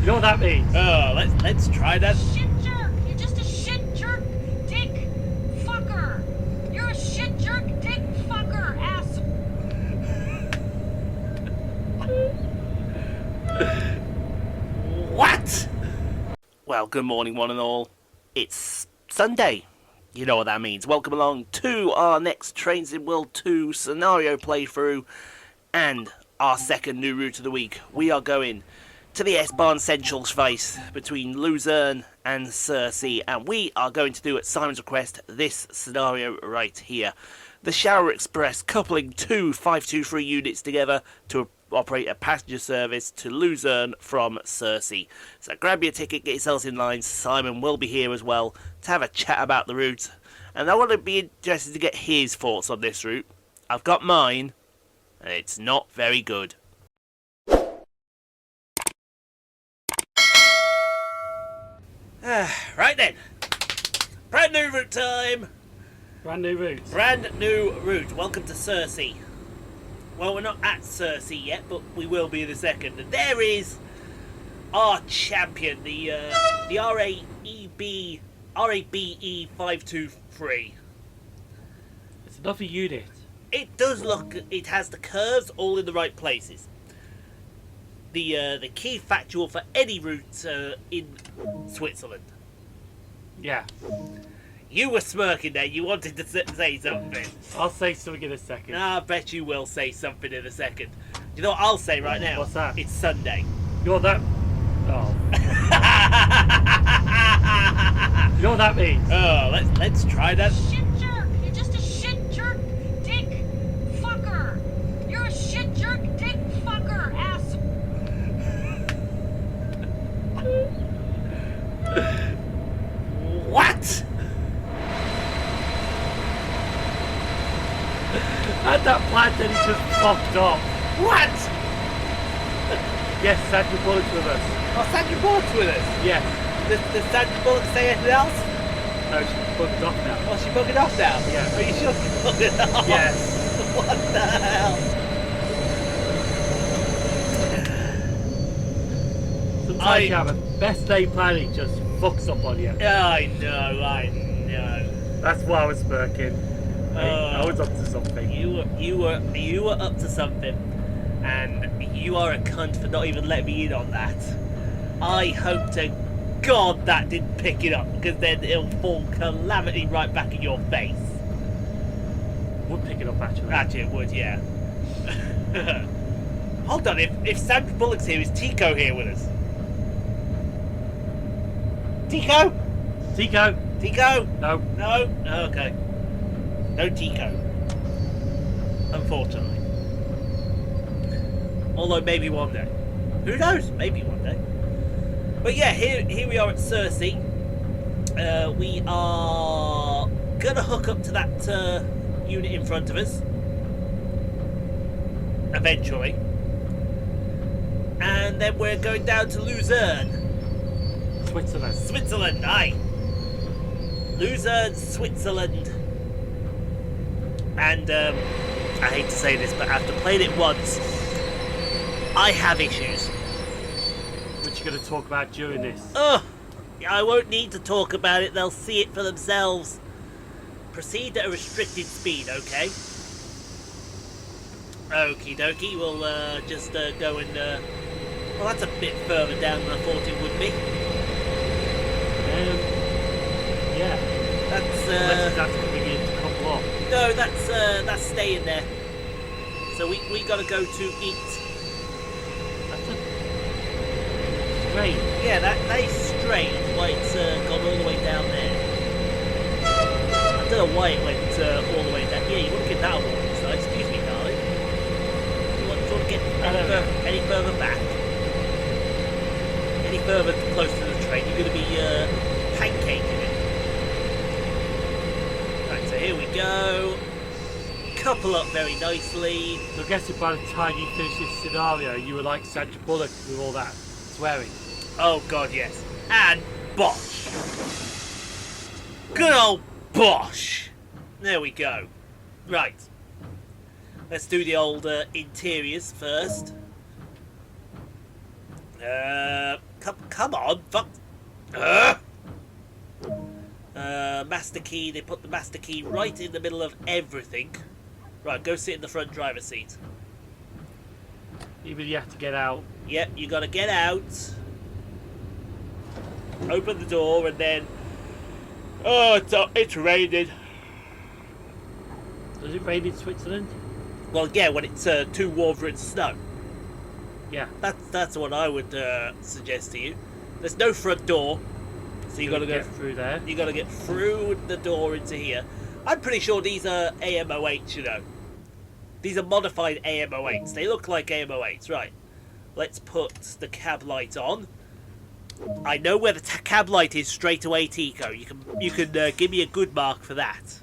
You know what that means? Oh, let's try that. Shit jerk! You're just a shit jerk, dick fucker! You're a shit jerk, dick fucker, ass. What? Well, good morning, one and all. It's Sunday. You know what that means. Welcome along to our next Trains in World 2 scenario playthrough and our second new route of the week. We are going to the S-Bahn Zentralschweiz between Luzern and Sursee, and we are going to do, at Simon's request, this scenario right here. The Shower Express coupling two 523 units together to operate a passenger service to Luzern from Sursee. So grab your ticket, get yourselves in line. Simon will be here as well to have a chat about the route, and I want to be interested to get his thoughts on this route. I've got mine, and it's not very good. Right then, brand new route time. Brand new route. Brand new route. Welcome to Sursee. Well, we're not at Sursee yet, but we will be in a second. And there is our champion, the RABe 523. It's another unit. It does look. It has the curves all in the right places. The key factual for any route in Switzerland. Yeah. You were smirking there. You wanted to say something. I'll say something in a second. I bet you will say something in a second. You know what I'll say right now? What's that? It's Sunday. You know what that... Oh. You know what that means? Oh, let's try that. Shit jerk! You're just a shit jerk, dick fucker! You're a shit jerk, dick fucker, ass. What? And that plan then he just fucked off. What? Yes, Sandra Bullock's with us. Oh, Sandra Bullock's with us. Yes. Does Sandra Bullock say anything else? No, she's fucked off now. Oh, she bugging off now? Yeah. Are you sure she's bugging off? Yes. What the hell? Sometimes you have a best day planning just fucks up on you. I know. That's why I was smirking. I was up to something. You were up to something, and you are a cunt for not even letting me in on that. I hope to God that didn't pick it up, because then it'll fall calamity right back in your face. Would pick it up actually. Actually, it would, yeah. Hold on, if Sandra Bullock's here, is Tico here with us? Tico? Tico? Tico? No. No? Oh, okay. No Tico. Unfortunately. Although maybe one day. Who knows? Maybe one day. But yeah, here we are at Sursee. We are gonna hook up to that unit in front of us. Eventually. And then we're going down to Luzern. Switzerland. Switzerland, aye. Luzern, Switzerland. And I hate to say this, but after playing it once, I have issues. Which you're going to talk about during this. Ugh, I won't need to talk about it, they'll see it for themselves. Proceed at a restricted speed, okay? Okie dokie, we'll just go and... well, that's a bit further down than I thought it would be. Yeah. That's That's coming in to couple up. no, that's staying there. So we gotta go to eat. That's a straight. Yeah, that is strange why it's gone all the way down there. I don't know why it went all the way down. Yeah, you want to get that one side. Excuse me, darling. Do you want to get any further back? Any further close to the train, you're going to be pancaking it. Right, so here we go. Couple up very nicely. So I guess if by the time you finish this scenario, you were like Sandra Bullock with all that swearing. Oh god, yes. And Bosch. Good old Bosch. There we go. Right. Let's do the old interiors first. Come on, fuck. Master key. They put the master key right in the middle of everything. Right, go sit in the front driver's seat. Even you have to get out. Yep, you gotta get out. Open the door and then... Oh, it's raining. Does it rain in Switzerland? Well, yeah, when it's too warm for it to snow. Yeah. That's what I would suggest to you. There's no front door, so you gotta go through there. You gotta get through the door into here. I'm pretty sure these are AM08s, you know. These are modified AM08s. They look like AM08s, right? Let's put the cab light on. I know where the cab light is straight away, Tico. You can give me a good mark for that.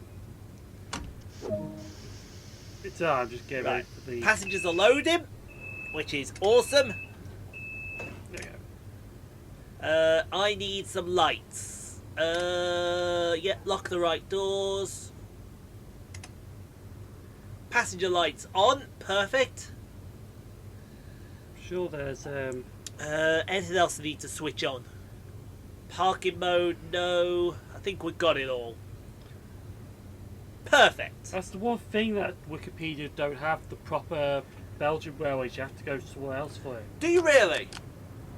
It's I'm just getting ready for the Passengers are loading, which is awesome. There you go. I need some lights. Yeah, lock the right doors. Passenger lights on, perfect. Sure, there's Anything else I need to switch on? Parking mode, no. I think we've got it all. Perfect. That's the one thing that Wikipedia don't have, the proper Belgian railways. You have to go somewhere else for it. Do you really?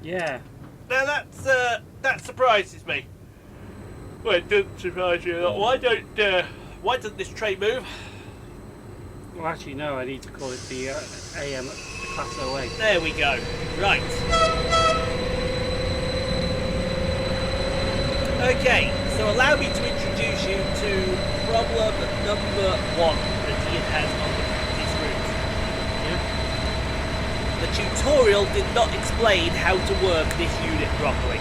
Yeah. Now that surprises me. Well, it doesn't surprise you a lot. Why doesn't this train move? Well, actually, no. I need to call it the AM, the Class 08. There we go. Right. Okay, so allow me to introduce you to problem number 1 that Ian has on the practice route. Yeah. The tutorial did not explain how to work this unit properly.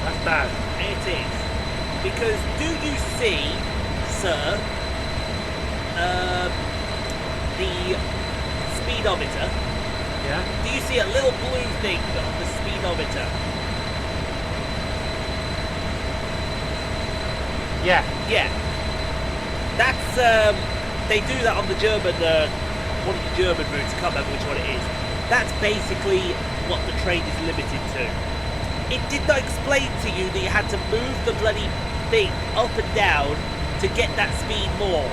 That's bad. It is. Because do you see, sir, the speedometer? Yeah. Do you see a little blue thing on the speedometer? Yeah. Yeah. That's, they do that on the German, one of the German routes, I can't remember which one it is. That's basically what the train is limited to. It did not explain to you that you had to move the bloody thing up and down to get that speed more.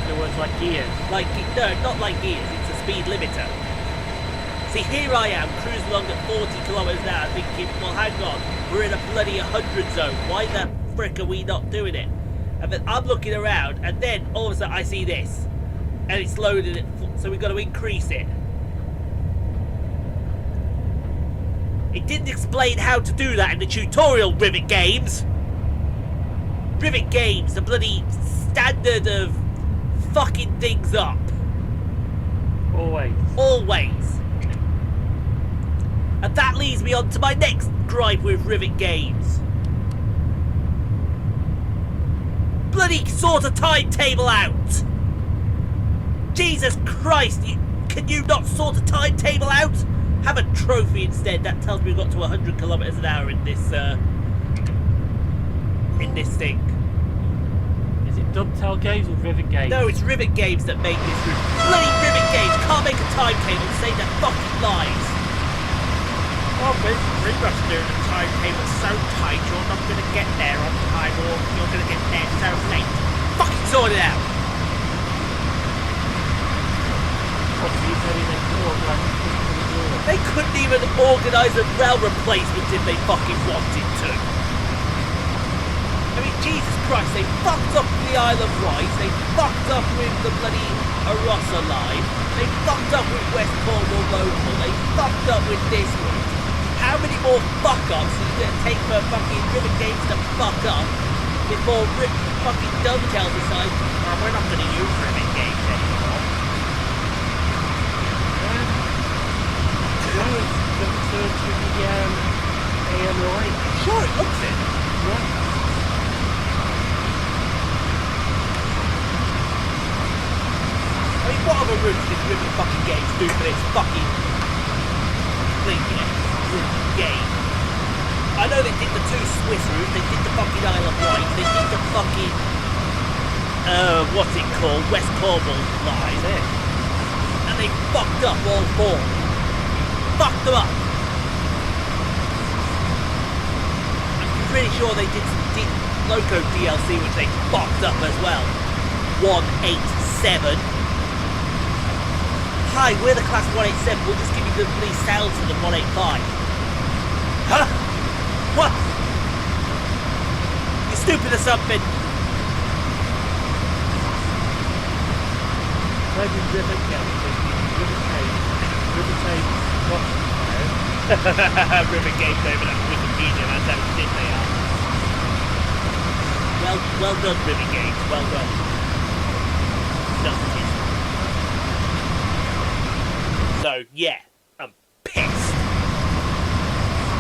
It was like gears. No, not like gears, it's a speed limiter. See, here I am, cruising along at 40 kilometers an hour, thinking, well, hang on, we're in a bloody 100 zone, why the frick are we not doing it? And then I'm looking around, and then all of a sudden I see this, and it's loaded, so we've got to increase it. It didn't explain how to do that in the tutorial, Rivet Games. Rivet Games, the bloody standard of fucking things up. Always. Always. And that leads me on to my next gripe with Rivet Games. Bloody sort a timetable out! Jesus Christ, can you not sort a timetable out? Have a trophy instead. That tells me we've got to 100 kilometers an hour in this thing. Is it Dovetail Games or Rivet Games? No, it's Rivet Games that make this route. Bloody Rivet Games can't make a timetable and say their fucking lies. Oh, we must do the timetable so tight you're not going to get there on time or you're going to get there so late. Fucking sort it out. They couldn't even organise a rail replacement if they fucking wanted to. I mean, Jesus Christ, they fucked up the Isle of Wight, they fucked up with the bloody Arossa line, they fucked up with West Cornwall Local, they fucked up with this one. How many more fuck-ups is it going to take for fucking Rivet Games to fuck up before fucking Dovetail decides, Oh, we're not going to use Rivet Games anymore. No, it's going to the AM08. sure, it looks it. Yeah. I mean, what other routes did Rivet fucking Games do for this fucking thing here? Game. I know they did the 2 Swiss routes, they did the fucking Isle of Wight, they did the fucking, what's it called, West Cornwall line. And they fucked up all 4. Fucked them up. pretty sure they did some Loco DLC which they boxed up as well. 187. Hi, we're the class 187. We'll just give you the police sales for the 185. Huh? What? You stupid or something? Maybe River Gate, River Gate over at Wikipedia, that's how shit they are. Well done, River Gate, well done. Nuts. So, yeah, I'm pissed.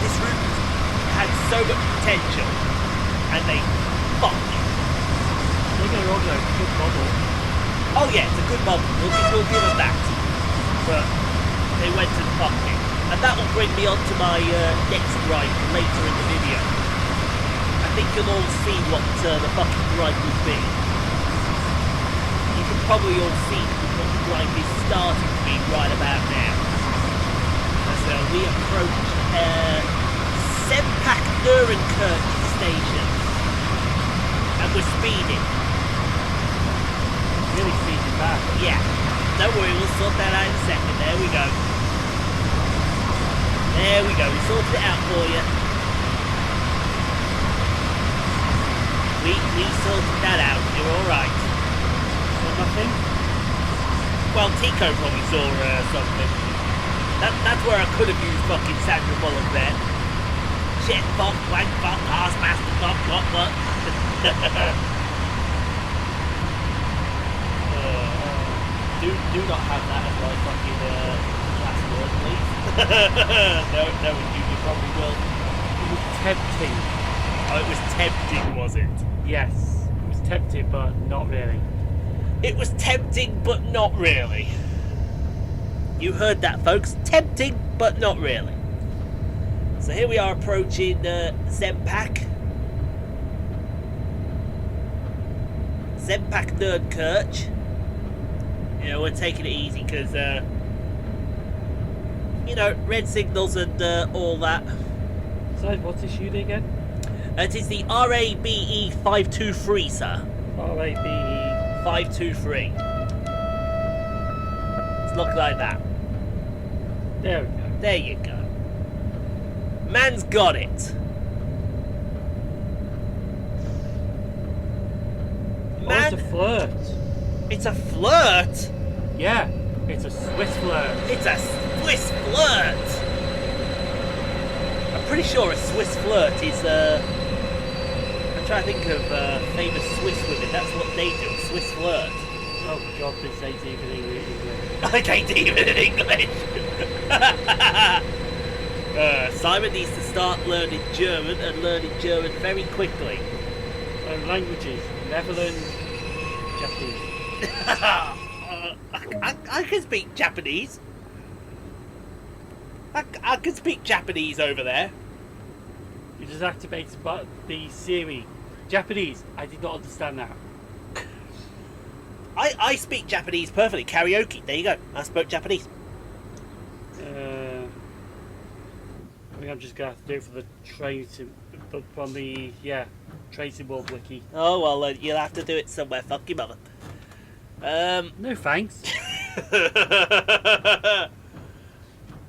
This route had so much potential, and they fucked it. They're going to organise a good model. Oh yeah, it's a good model, we'll give them that. But they went and fucked it. And that will bring me on to my next gripe later in the video. I think you'll all see what the fucking gripe would be. You can probably all see what the gripe is starting to be right about now. As we approach Zentralschweiz station. And we're speeding. Really speeding back. Yeah. Don't worry, we'll sort that out in a second. There we go. There we go. We sorted it out for you. We sorted that out. You're all right. So nothing? Well, Tico probably saw something. That's where I could have used fucking Sandra Bullock there. Shit, fuck, wank, fuck, arse, bastard, fuck, what? Do not have that as my fucking last word, please. no, you probably will. It was tempting. Oh, it was tempting, was it? Yes. It was tempting, but not really. It was tempting, but not really. You heard that, folks. Tempting, but not really. So here we are approaching Zentralschweiz Nerdkirch. You know, we're taking it easy because, you know, red signals and all that. So, what's this unit again? It is the RABE 523, sir. RABE 523. It's look like that. There we go. There you go. Man's got it. Oh, it's a flirt. It's a flirt? Yeah, it's a Swiss flirt. It's a Swiss flirt! I'm pretty sure a Swiss flirt is, I'm trying to think of famous Swiss women. That's what they do, a Swiss flirt. Oh god, this ain't even English. I ain't even in English. Simon needs to start learning German and learning German very quickly. Languages, Netherlands, Japanese. I can speak Japanese. I can speak Japanese over there. You just activated the Siri. Japanese, I did not understand that. I speak Japanese perfectly. Karaoke, there you go. I spoke Japanese. I think I'm just going to have to do it for the train from the, Tracing World Wiki. Oh, well, you'll have to do it somewhere. Fuck your mother. No thanks.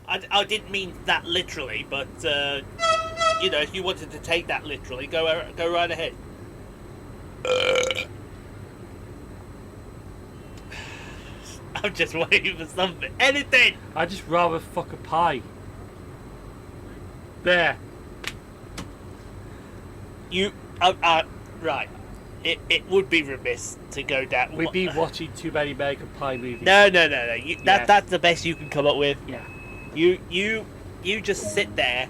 I didn't mean that literally, but, you know, if you wanted to take that literally, go right ahead. I'm just waiting for something. Anything! I'd just rather fuck a pie. There. You, right. It would be remiss to go down. We'd be watching too many American Pie movies. No. That's the best you can come up with. Yeah. You just sit there,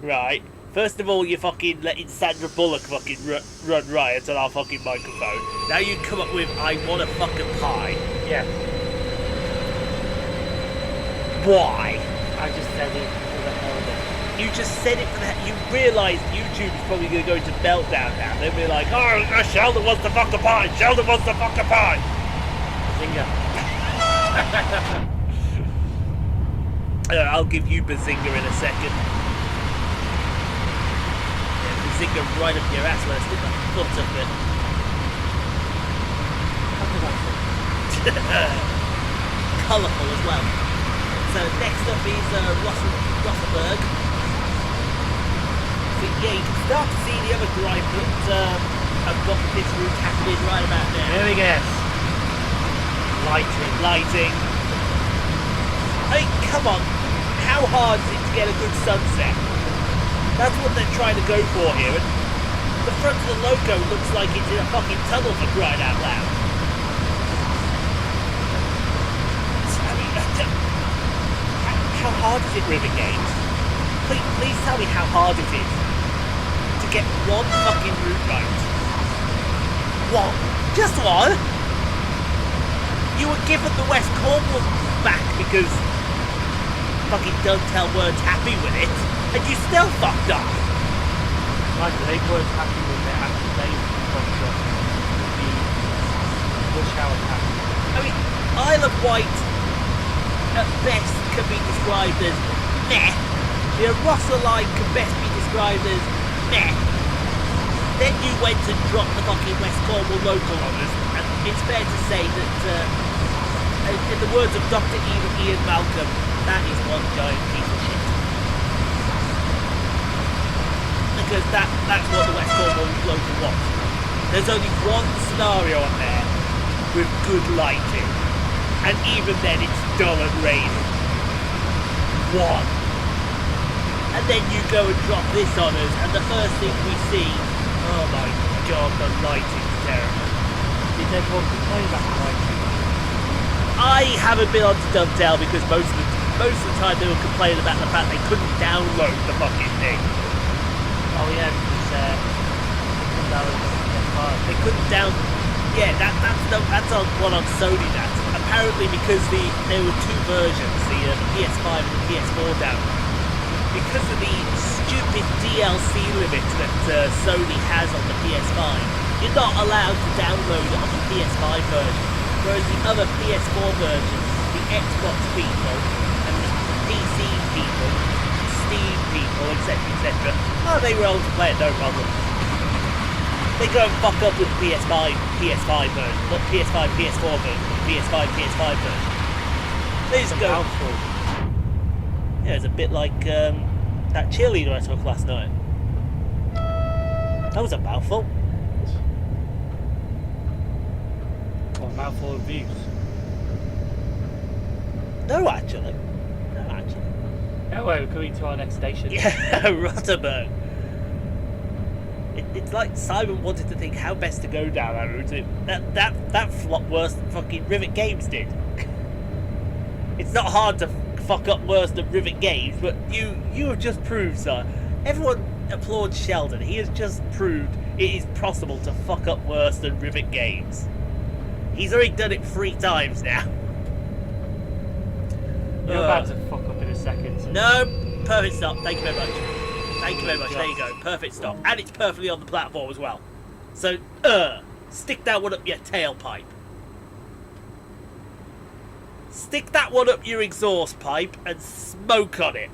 right? First of all, you're fucking letting Sandra Bullock fucking run riot on our fucking microphone. Now you come up with, I want a fucking pie. Yeah. Why? I just said it for the hell of it. You just said it for that. You realise YouTube is probably going to go into meltdown now. They'll be like, oh, Sheldon wants to fuck a pie. Sheldon wants to fuck a pie. Zinger. I'll give you Bazinga in a second. Yeah, zinger right up your ass when I stick my foot up it. Colourful as well. So next up is Rothenburg. So yeah, you can start to see the other gripe that I've got this route happening right about there. There we go. Lighting. I mean, come on. How hard is it to get a good sunset? That's what they're trying to go for here. And the front of the logo looks like it's in a fucking tunnel for crying out loud. I mean, how hard is it, Rivet Games? Please tell me how hard it is to get one fucking route right. One. Just one? You were given the West Cornwall back because fucking Duntel weren't happy with it, and you still fucked up. Like they weren't happy with it after they fucked up with the Bush Howard happened. I mean, Isle of Wight at best can be described as meh. The Arosa line can best be described as meh. Then you went and dropped the fucking West Cornwall local on us, and it's fair to say that, in the words of Dr. Ian Malcolm, that is one giant piece of shit. Because that's what the West Cornwall local was. There's only one scenario on there with good lighting, and even then it's dull and raining. One. And then you go and drop this on us, and the first thing we see, oh my god, the lighting's terrible. Did everyone complain about the lighting? I haven't been on to Dovetail because most of the time they were complaining about the fact they couldn't download the fucking thing. Oh yeah, because They couldn't down. Yeah, that's on one on Sony. That apparently because there were two versions, the PS5 and the PS4 download. Because of the stupid DLC limit that Sony has on the PS5, you're not allowed to download it on the PS5 version. Whereas the other PS4 versions, the Xbox people and the PC people, Steam people, etc., oh, they were able to play it, no problem. They go and fuck up with the PS5 version, not PS5, PS4 version, PS5 version. They just go. Yeah, it's a bit like that cheerleader I took last night. That was a mouthful. Or a mouthful of views. No, actually. Oh, wait, we're coming to our next station. Yeah, Rothenburg. It's like Simon wanted to think how best to go down that route. That flopped worse than fucking Rivet Games did. It's not hard to fuck up worse than Rivet Games, but you have just proved, sir. Everyone applauds Sheldon. He has just proved it is possible to fuck up worse than Rivet Games. He's already done it 3 times now. You're about to fuck up in a second. So. No, perfect stop. Thank you very much. Thank you very much. There you go. Perfect stop. And it's perfectly on the platform as well. So, stick that one up your tailpipe. Stick that one up your exhaust pipe and smoke on it.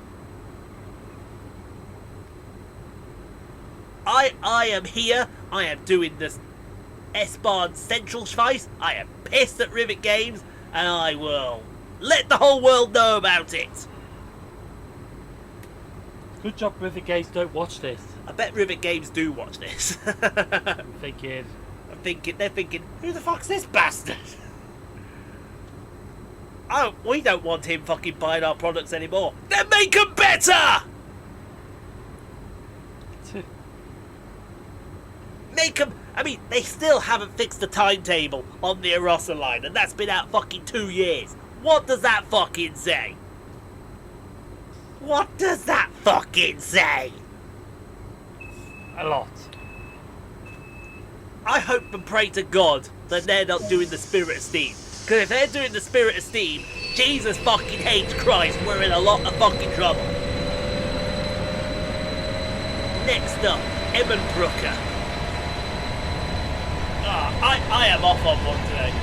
I am here. I am doing this S-Bahn Zentralschweiz. I am pissed at Rivet Games, and I will let the whole world know about it. Good job, Rivet Games don't watch this. I bet Rivet Games do watch this. I'm thinking, they're thinking, who the fuck's this bastard? Oh, we don't want him fucking buying our products anymore. Then make them better! Make them... I mean, they still haven't fixed the timetable on the Arosa line, and that's been out fucking 2 years. What does that fucking say? What does that fucking say? a lot. I hope and pray to God that they're not doing the Spirit of Steam. Because if they're doing the Spirit of Steam, Jesus fucking hates Christ, we're in a lot of fucking trouble. Next up, Emmenbrücke. I am off on one today.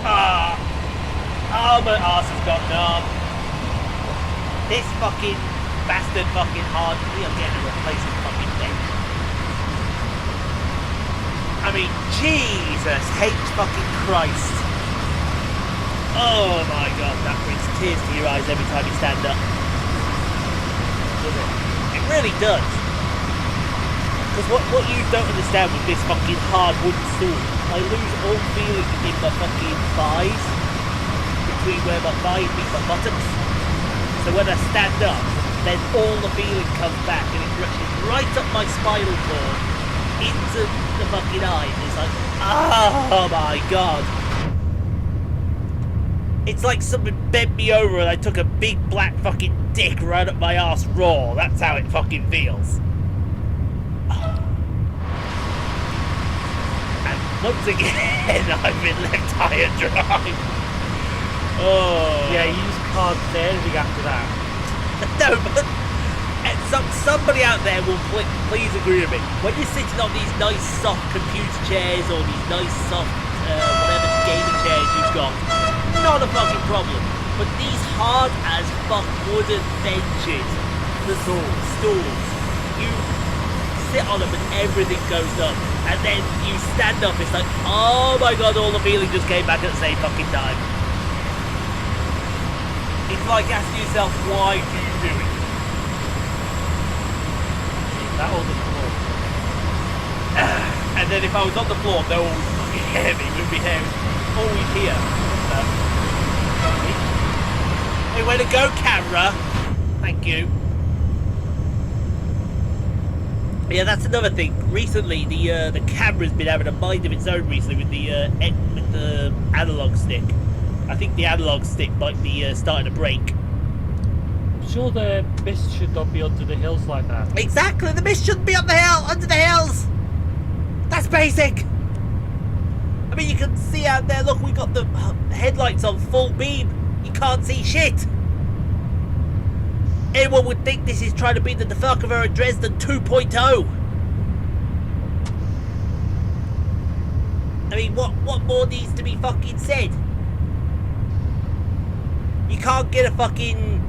My arse has got numb. This fucking bastard fucking hard. We are getting a replacement fucking thing. I mean, Jesus H fucking Christ. Oh my god, that brings tears to your eyes every time you stand up. Does it? It really does. Because what you don't understand with this fucking hard wooden stool, I lose all feeling in my fucking thighs, between where my thighs meet my buttocks. So when I stand up, then all the feeling comes back and it rushes right up my spinal cord into the fucking eye. And it's like, oh my god. It's like somebody bent me over and I took a big black fucking dick right up my arse raw. That's how it fucking feels. And once again, I've been left high and dry. Oh. Yeah, you use cards anything after that. No, but somebody out there will please agree with me. When you're sitting on these nice soft computer chairs or these nice soft whatever gaming chairs you've got, not a fucking problem. But these hard as fuck wooden benches, the stools, you sit on them and everything goes numb. And then you stand up, it's like, oh my god, all the feeling just came back at the same fucking time. It's like asking yourself, why do you do it? That on the floor. And then if I was on the floor, no one would fucking hear me, would be hearing always here. Hey, way to go, camera! Thank you. Yeah, that's another thing. Recently, the camera's been having a mind of its own recently with the analog stick. I think the analog stick might be starting to break. I'm sure the mist should not be under the hills like that. Exactly, the mist shouldn't be up the hill, under the hills. That's basic. I mean, you can see out there. Look, we got the headlights on full beam. You can't see shit. Anyone would think this is trying to be the Defalcover Dresden 2.0. I mean, what more needs to be fucking said? You can't get a fucking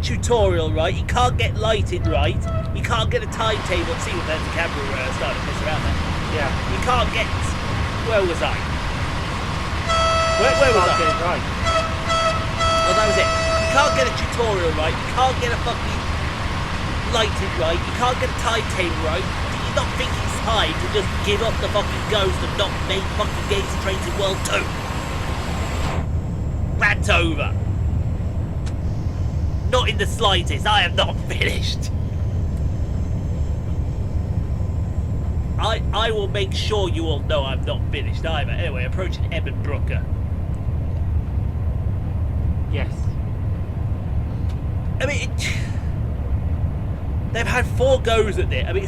tutorial right. You can't get lighting right. You can't get a timetable. See what there's the camera starting to piss around there. Yeah. You can't get. Where was I? Where was I? Get it right. Oh, that was it. You can't get a tutorial right. You can't get a fucking lighting right. You can't get a timetable right. Do you not think it's time to just give up the fucking ghost and not make fucking games and trains in World 2? Rant over. Not in the slightest. I am not finished. I will make sure you all know I'm not finished either. Anyway, approaching Ebenbrooker. Yes. I mean, they've had 4 goes at it. I mean,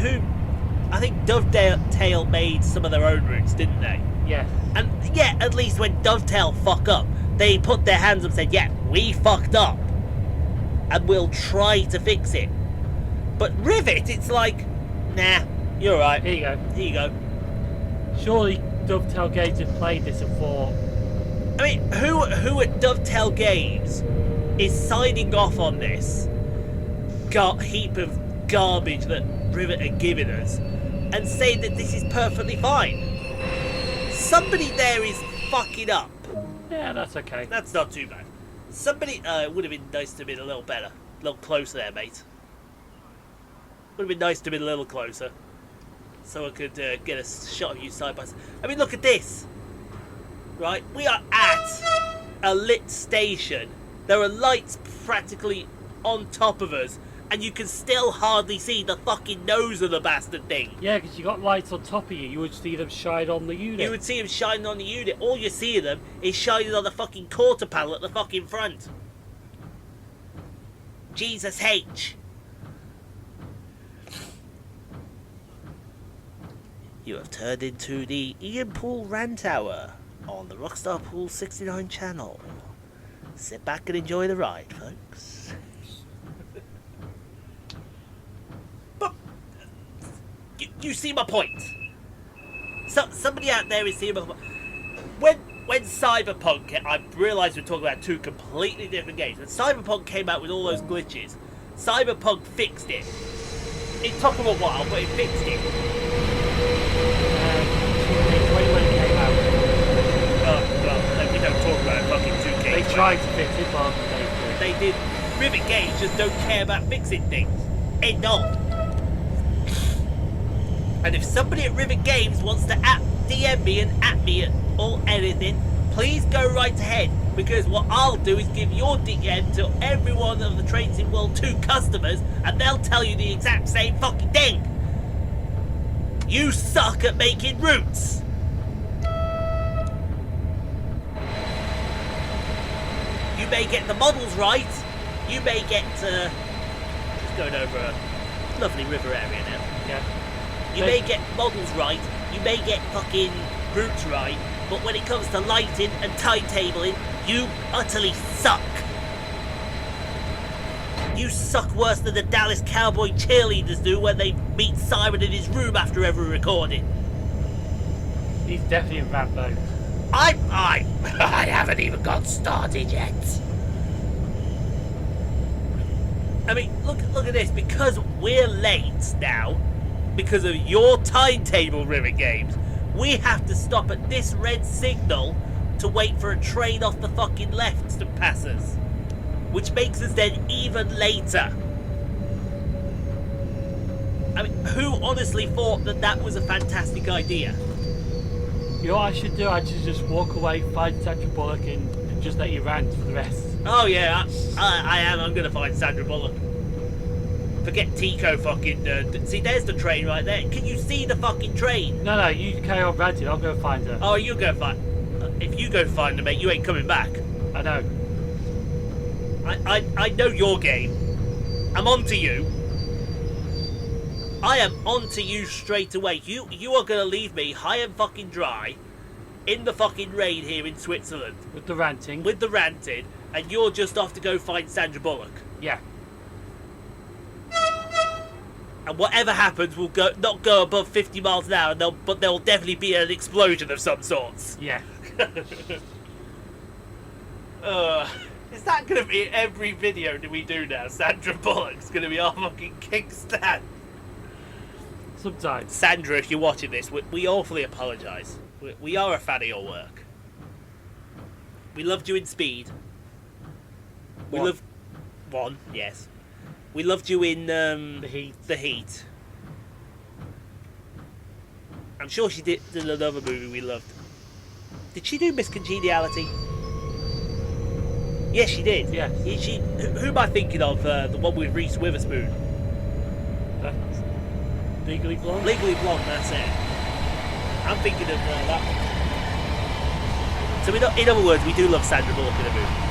I think Dovetail made some of their own routes, didn't they? Yes. And yeah, at least when Dovetail fuck up, they put their hands up and said, yeah, we fucked up. And we'll try to fix it. But Rivet, it's like, nah, you're right. Here you go. Here you go. Surely Dovetail Games have played this before. I mean, who at Dovetail Games is signing off on this heap of garbage that Rivet are giving us and saying that this is perfectly fine? Somebody there is fucking up. Yeah, that's okay. That's not too bad. Somebody, it would have been nice to have been a little better. A little closer there, mate. Would have been nice to have been a little closer. So I could get a shot of you side by side. I mean, look at this. Right? We are at a lit station. There are lights practically on top of us. And you can still hardly see the fucking nose of the bastard thing. Yeah, because you got lights on top of you. You would see them shine on the unit. You would see them shining on the unit. All you see of them is shining on the fucking quarter panel at the fucking front. Jesus H. You have turned into the Ian Pool Rant Hour on the Rockstar Pool 69 channel. Sit back and enjoy the ride, folks. But you see my point. So somebody out there is seeing my point. When Cyberpunk, I realise we're talking about 2 completely different games. When Cyberpunk came out with all those glitches, Cyberpunk fixed it. It took them a while, but it fixed it. 2K20 when it came out. Oh, well, we don't talk about fucking 2K. They tried to fix it, but They did. Rivet Games just don't care about fixing things. End of. And if somebody at Rivet Games wants to DM me and at me or anything, please go right ahead. Because what I'll do is give your DM to every one of the Trains in World 2 customers, and they'll tell you the exact same fucking thing. You suck at making routes. You may get the models right. You may get just going over a lovely river area now. yeah. You may get models right. You may get fucking routes right. But when it comes to lighting and timetabling, you utterly suck. You suck worse than the Dallas Cowboy cheerleaders do when they meet Simon in his room after every recording. He's definitely a Rambo. I haven't even got started yet. I mean, look at this. Because we're late now, because of your timetable, Rivet Games, we have to stop at this red signal to wait for a train off the fucking left to pass us, which makes us then even later. I mean, who honestly thought that that was a fantastic idea? You know what I should do? I should just walk away, find Sandra Bullock, and just let you rant for the rest. Oh yeah, I am. I'm gonna find Sandra Bullock. Forget Tico fucking... see, there's the train right there. Can you see the fucking train? No, you carry on ranting. I'll go find her. Oh, you go find... if you go find her, mate, you ain't coming back. I know. I know your game. I'm on to you. I am on to you straight away. You are going to leave me high and fucking dry in the fucking rain here in Switzerland. With the ranting. With the ranting, and you're just off to go find Sandra Bullock. Yeah. And whatever happens will not go above 50 miles an hour, but there will definitely be an explosion of some sorts. Yeah. Is that going to be every video that we do now? Sandra Bullock's going to be our fucking kickstand. Sometimes. Sandra, if you're watching this, we awfully apologise. We are a fan of your work. We loved you in Speed. We One. loved... One, yes. We loved you in... The Heat. The Heat. I'm sure she did another movie we loved. Did she do Miss Congeniality? Yes, she did. Yes. Who am I thinking of? The one with Reese Witherspoon. That's Legally Blonde? Legally Blonde, that's it. I'm thinking of that one. So in other words, we do love Sandra Bullock in the movie.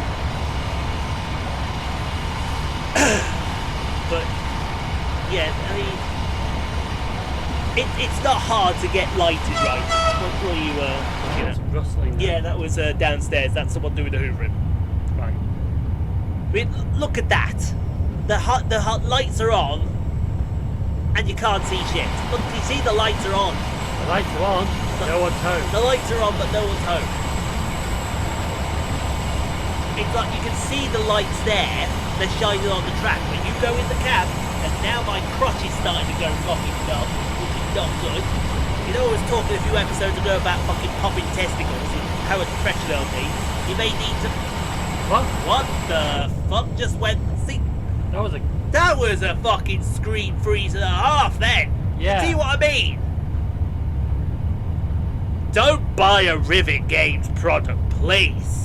But, yeah, I mean, it's not hard to get lighted right. What were you looking at? Some rustling. Yeah, that was downstairs. That's someone doing the hoovering. Right. I mean, look at that. The hot lights are on, and you can't see shit. Look, you see the lights are on. The lights are on, no one's home. The lights are on, but no one's home. It's like you can see the lights there. They're shining on the track, but you go in the cab, and now my crotch is starting to go fucking numb, which is not good. You know, I was talking a few episodes ago about fucking popping testicles and how depression they'll be. You may need to... What? What the fuck just went... See, that was a fucking screen freeze and a half then. Yeah. See what I mean? Don't buy a Rivet Games product, please.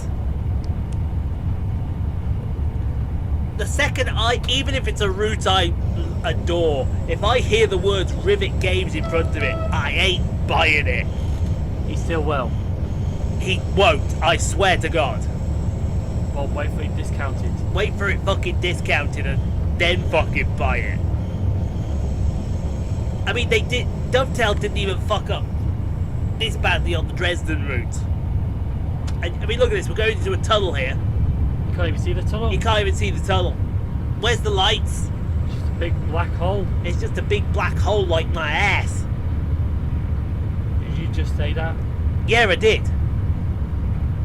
The second even if it's a route I adore, if I hear the words Rivet Games in front of it, I ain't buying it. He still will. He won't, I swear to God. Well, wait for it discounted. Wait for it fucking discounted and then fucking buy it. I mean, Dovetail didn't even fuck up this badly on the Dresden route. And, I mean, look at this, we're going into a tunnel here. You can't even see the tunnel. You can't even see the tunnel. Where's the lights? It's just a big black hole. It's just a big black hole like my ass. Did you just say that? Yeah, I did.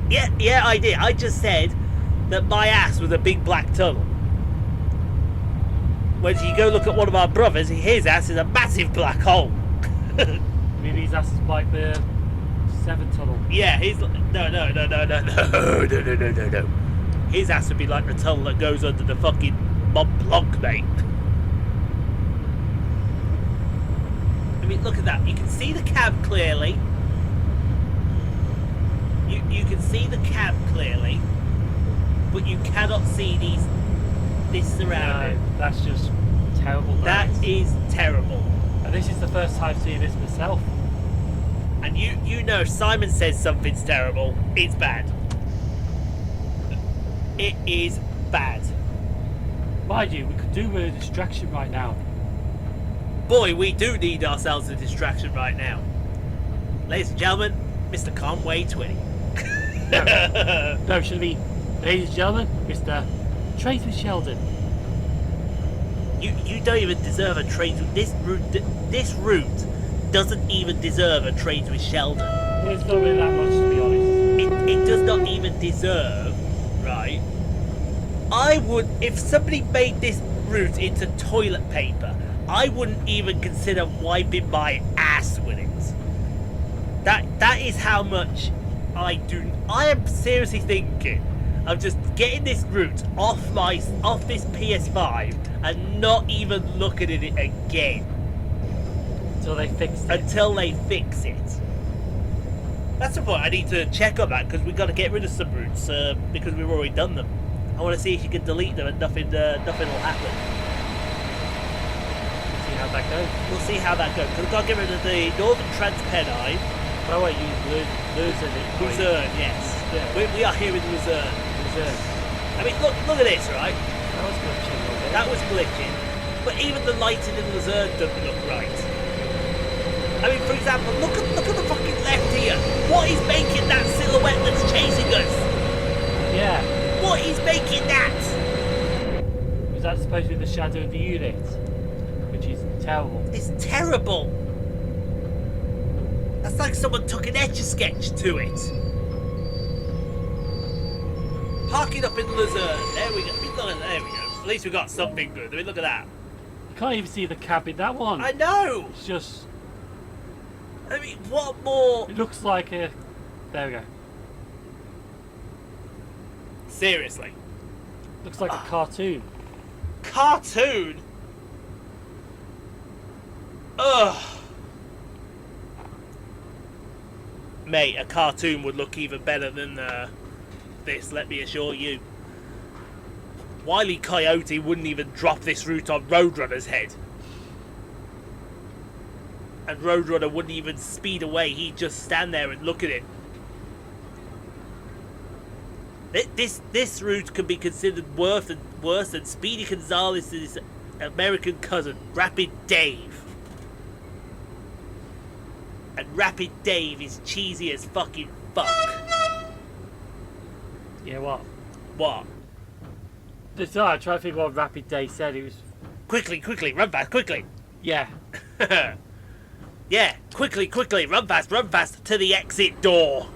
Yeah, I did. I just said that my ass was a big black tunnel. When you go look at one of our brothers, his ass is a massive black hole. Maybe his ass is like the 7 tunnel. Yeah, he's no. His ass would be like the tunnel that goes under the fucking Mont Blanc, mate. I mean, look at that. You can see the cab clearly. You can see the cab clearly, but you cannot see this surrounding. No, that's just terrible. That is terrible. And this is the first time seeing this myself. And you know, if Simon says something's terrible, it's bad. It is bad. Mind you, we could do with a distraction right now. Boy, we do need ourselves a distraction right now. Ladies and gentlemen, Mr. Conway Twitty. No, should be, ladies and gentlemen, Mr. Trace with Sheldon. You don't even deserve a trade with this route doesn't even deserve a trade with Sheldon. It's not really that much, to be honest. It does not even deserve, right? I would, if somebody made this route into toilet paper, I wouldn't even consider wiping my ass with it. That is how much I am seriously thinking of just getting this route off this PS5 and not even looking at it again. Until they fix it. Until they fix it. That's the point. I need to check on that because we've got to get rid of some routes because we've already done them. I want to see if you can delete them and nothing will happen. See how that goes. We'll see how that goes. Because we've got to get rid of the Northern Transpennine. Oh wait, you Luzern. Luzern, yes. Yeah. We are here in Luzern. Luzern. I mean, look at this, right? That was glitching a little bit. That was glitching. But even the lighting in Luzern doesn't look right. I mean, for example, look at the fucking left here. What is making that silhouette that's chasing us? Yeah. What is making that? Was that supposed to be the shadow of the unit? Which is terrible. It's terrible. That's like someone took an Etch-a-Sketch to it. Parking up in Luzern. There we go. There we go. At least we got something good. I mean, look at that. You can't even see the cab in that one. I know. It's just... I mean, what more? It looks like a... There we go. Seriously. Looks like a cartoon. Cartoon? Ugh. Mate, a cartoon would look even better than this, let me assure you. Wile E. Coyote wouldn't even drop this route on Roadrunner's head. And Roadrunner wouldn't even speed away, he'd just stand there and look at it. This route can be considered worse than Speedy Gonzalez's American cousin, Rapid Dave. And Rapid Dave is cheesy as fucking fuck. Yeah, what? What? I'm trying to think what Rapid Day said. It was... Quickly, run fast, quickly. Yeah. Yeah, quickly, run fast to the exit door.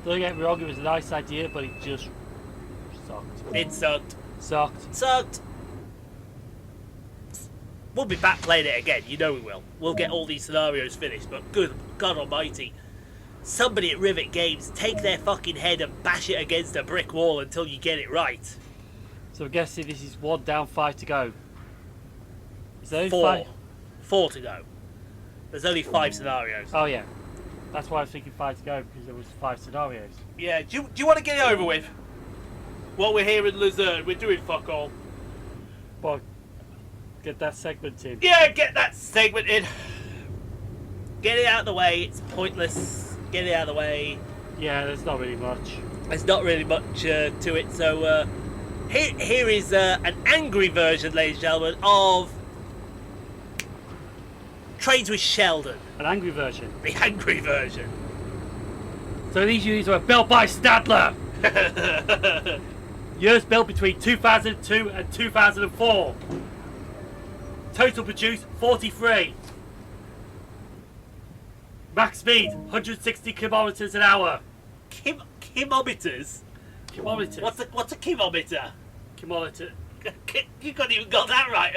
Don't get me wrong, it was a nice idea, but it just sucked. It sucked. Sucked. We'll be back playing it again, you know we will. We'll get all these scenarios finished, but good God almighty. Somebody at Rivet Games, take their fucking head and bash it against a brick wall until you get it right. So I'm guessing this is 1 down, 5 to go. Is there only 4. 5? 4 to go. There's only 5 scenarios. Oh yeah. That's why I was thinking 5 to go, because there was 5 scenarios. Yeah, do you want to get it over with? While we're here in Luzern, we're doing fuck all. Well, get that segment in. Yeah, get that segment in. Get it out of the way, it's pointless. Get it out of the way. Yeah, there's not really much. There's not really much to it, so here is an angry version, ladies and gentlemen, of Trades with Sheldon. An angry version. The angry version. So these units were built by Stadler. Years built between 2002 and 2004. Total produced 43. Max speed 160 kilometers an hour. Kilometers? Kilometers. What's a kilometer? Kilometer. You couldn't even got that right.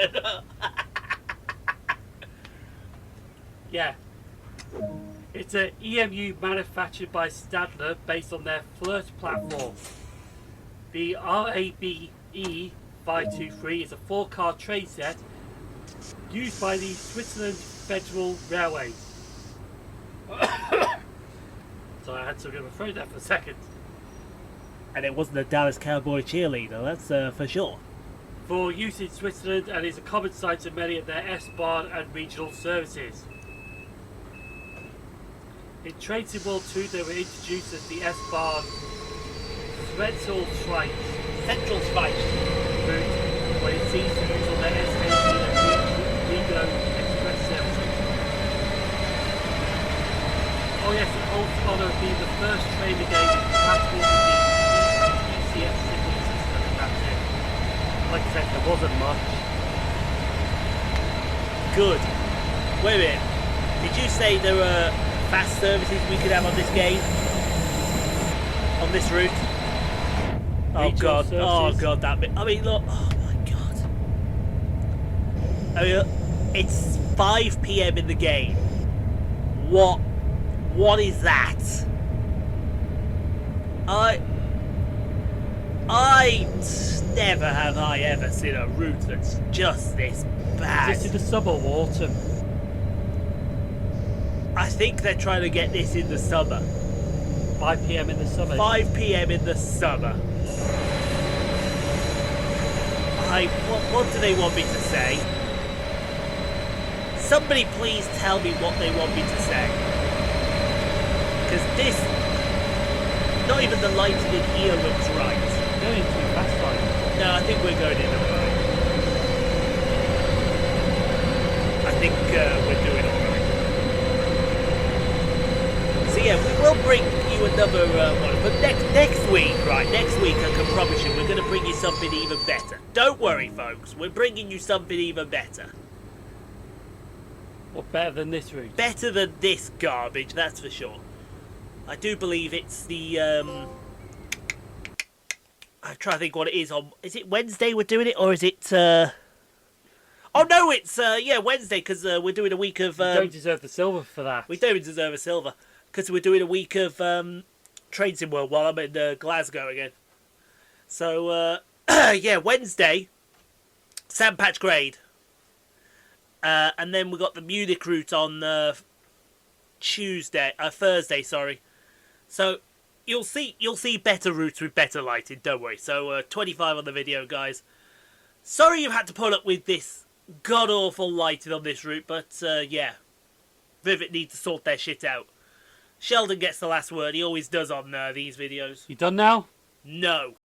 Yeah. It's an EMU manufactured by Stadler based on their Flirt platform. The RABE 523 is a 4-car train set used by the Switzerland Federal Railway. So I had to get afraid there for a second. And it wasn't a Dallas Cowboy cheerleader, that's for sure. For use in Switzerland and is a common sight in many of their S-Bahn and regional services. In Train World 2 they were introduced as the S-Bahn Zentralschweiz route, where it seems to use on their SBB RABe express services. Oh yes, it holds the honour of being the first train again compatible with the ECS signal system, and that's it. Like I said, there wasn't much. Good. Wait a minute. Did you say there were fast services we could have on this game? On this route? Oh Regional god. services. Oh god, that bit. I mean, look. Oh my god. I mean, it's 5 PM in the game. What is that? Never have I ever seen a route that's just this bad. Is this in the summer or autumn? I think they're trying to get this in the summer. 5 PM in the summer. 5 PM in the summer. What do they want me to say? Somebody please tell me what they want me to say. Because this, not even the lighting in here looks right. Going too fast, like. No, I think we're going in alright. I think we're doing alright. So yeah, we will bring you another one. But next week, right, next week I can promise you we're going to bring you something even better. Don't worry, folks. We're bringing you something even better. Or better than this route? Better than this garbage, that's for sure. I do believe it's the, I'm trying to think what it is on. Is it Wednesday we're doing it, or is it, Oh no, it's, yeah, Wednesday, because we're doing a week of, You don't deserve the silver for that. we don't even deserve a silver, because we're doing a week of, Trains in World while I'm in Glasgow again. So, yeah, Wednesday, Sandpatch Grade. And then we got the Munich route on Thursday, sorry. So you'll see better routes with better lighting, don't worry. So 25 on the video, guys. Sorry you've had to put up with this god awful lighting on this route, but yeah, Vivid need to sort their shit out. Sheldon gets the last word. He always does on these videos. You done now? No.